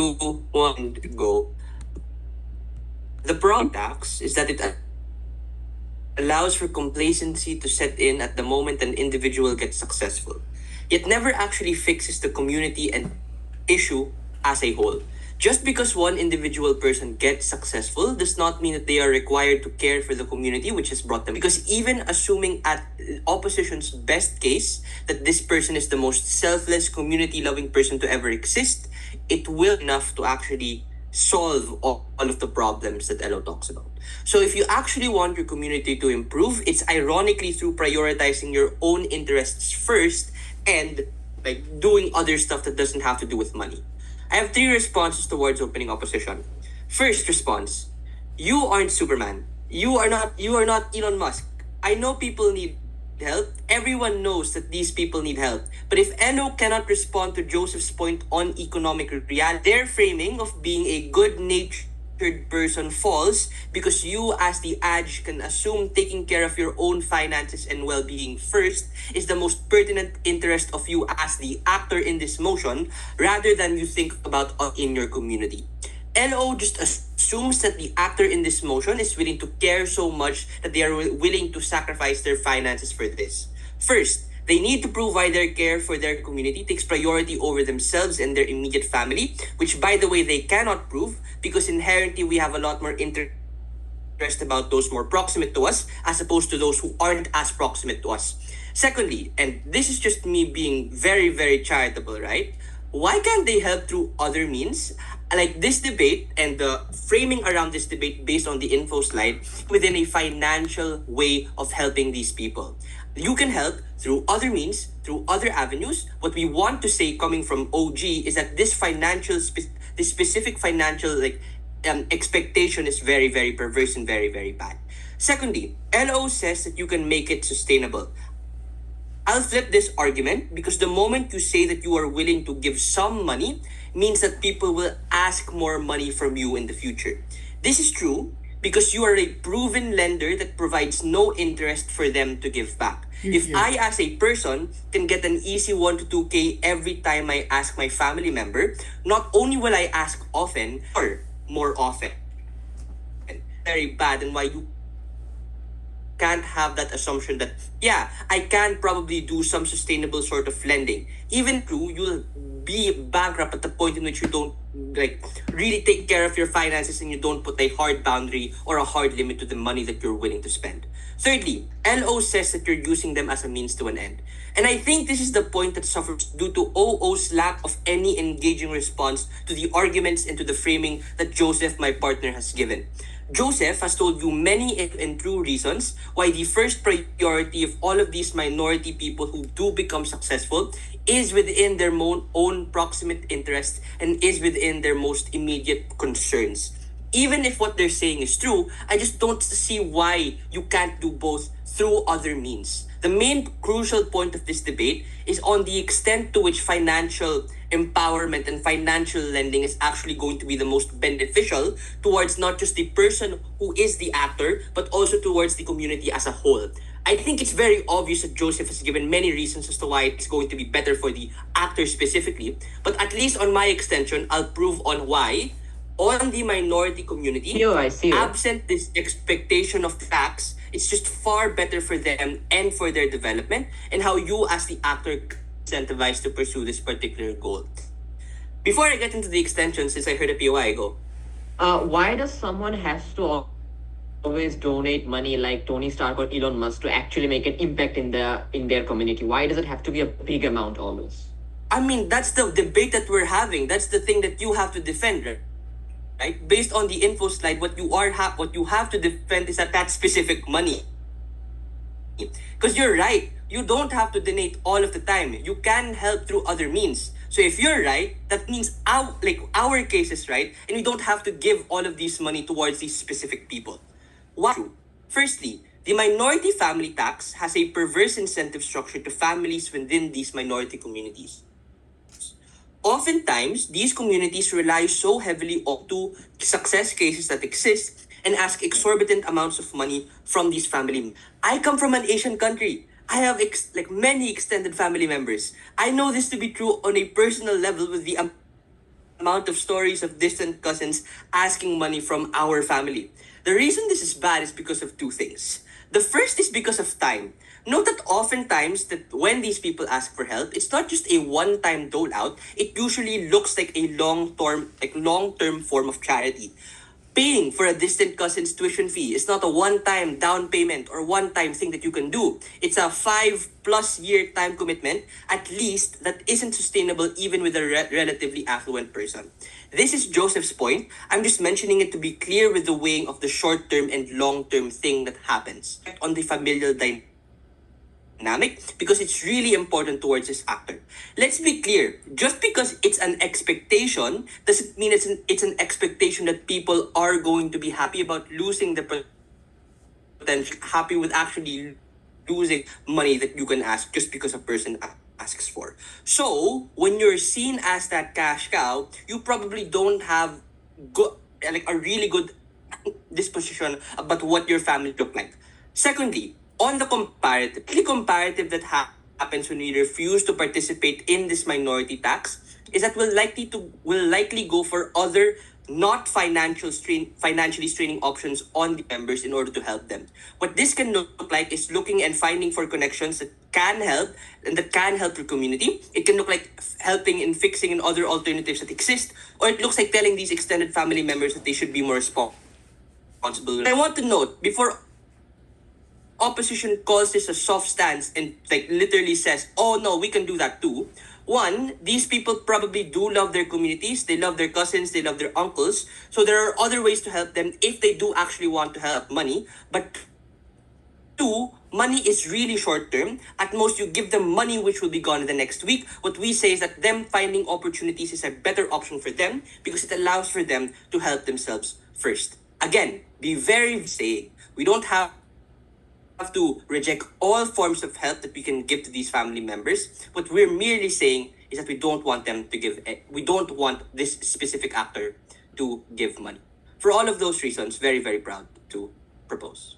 2, 1, go. The problem tax is that it allows for complacency to set in at the moment an individual gets successful, yet never actually fixes the community and issue as a whole. Just because one individual person gets successful does not mean that they are required to care for the community which has brought them. Because even assuming at opposition's best case that this person is the most selfless, community-loving person to ever exist, it will enough to actually solve all of the problems that Elo talks about. So if you actually want your community to improve, it's ironically through prioritizing your own interests first and like doing other stuff that doesn't have to do with money. I have 3 responses towards opening opposition. First response, you aren't Superman. You are not Elon Musk. I know people need help. Everyone knows that these people need help. But if Eno cannot respond to Joseph's point on economic reality, their framing of being a good-natured person falls because you as the adage can assume taking care of your own finances and well-being first is the most pertinent interest of you as the actor in this motion rather than you think about in your community. LO just assumes that the actor in this motion is willing to care so much that they are willing to sacrifice their finances for this. First, they need to prove why their care for their community takes priority over themselves and their immediate family, which by the way, they cannot prove because inherently we have a lot more interest about those more proximate to us as opposed to those who aren't as proximate to us. Secondly, and this is just me being very, very charitable, right? Why can't they help through other means? Like this debate and the framing around this debate based on the info slide within a financial way of helping these people. You can help through other means, through other avenues. What we want to say coming from OG is that this this specific financial expectation is very, very perverse and very, very bad. Secondly, LO says that you can make it sustainable. I'll flip this argument because the moment you say that you are willing to give some money means that people will ask more money from you in the future. This is true because you are a proven lender that provides no interest for them to give back. If I as a person can get an easy 1 to 2K every time I ask my family member, not only will I ask often or more often. Very bad and why you can't have that assumption that, yeah, I can probably do some sustainable sort of lending. Even true, you'll be bankrupt at the point in which you don't really take care of your finances and you don't put a hard boundary or a hard limit to the money that you're willing to spend. Thirdly, LO says that you're using them as a means to an end. And I think this is the point that suffers due to OO's lack of any engaging response to the arguments and to the framing that Joseph, my partner, has given. Joseph has told you many and true reasons why the first priority of all of these minority people who do become successful is within their own proximate interest and is within their most immediate concerns. Even if what they're saying is true, I just don't see why you can't do both through other means. The main crucial point of this debate is on the extent to which financial empowerment and financial lending is actually going to be the most beneficial towards not just the person who is the actor, but also towards the community as a whole. I think it's very obvious that Joseph has given many reasons as to why it's going to be better for the actor specifically, but at least on my extension, I'll prove on why on the minority community, absent this expectation of tax, it's just far better for them and for their development and how you as the actor incentivized to pursue this particular goal. Before I get into the extension, since I heard a POI, go. Why does someone has to always donate money like Tony Stark or Elon Musk to actually make an impact in their community? Why does it have to be a big amount always? I mean, that's the debate that we're having. That's the thing that you have to defend, right? Based on the info slide, what you have to defend is that specific money. Because you're right, you don't have to donate all of the time. You can help through other means. So if you're right, that means our case is right, and we don't have to give all of this money towards these specific people. Why? Firstly, the minority family tax has a perverse incentive structure to families within these minority communities. Oftentimes, these communities rely so heavily on two success cases that exist and ask exorbitant amounts of money from these family. I come from an Asian country. I have many extended family members. I know this to be true on a personal level with the amount of stories of distant cousins asking money from our family. The reason this is bad is because of two things. The first is because of time. Note that oftentimes that when these people ask for help, it's not just a one-time dole out. It usually looks like a long-term form of charity. Paying for a distant cousin's tuition fee is not a one-time down payment or one-time thing that you can do. It's a 5+ year time commitment, at least, that isn't sustainable even with a relatively affluent person. This is Joseph's point. I'm just mentioning it to be clear with the weighing of the short-term and long-term thing that happens on the familial dynamic, because it's really important towards this actor. Let's be clear, just because it's an expectation doesn't mean it's an expectation that people are going to be happy about losing the potential, happy with actually losing money that you can ask just because a person asks for. So when you're seen as that cash cow, you probably don't have good, like a really good disposition about what your family look like. Secondly, on the comparative that happens when we refuse to participate in this minority tax is that will likely go for other not financially straining options on the members in order to help them. What this can look like is looking and finding for connections that can help and that can help your community. It can look like helping in fixing and other alternatives that exist, or it looks like telling these extended family members that they should be more responsible. I want to note, before opposition calls this a soft stance and like literally says, oh no, we can do that too. One, these people probably do love their communities, they love their cousins, they love their uncles. So there are other ways to help them if they do actually want to help money. But two, money is really short term. At most, you give them money which will be gone in the next week. What we say is that them finding opportunities is a better option for them because it allows for them to help themselves first. Again, be very saying, we don't have to reject all forms of help that we can give to these family members. What we're merely saying is that we don't want this specific actor to give money. For all of those reasons, very, very proud to propose.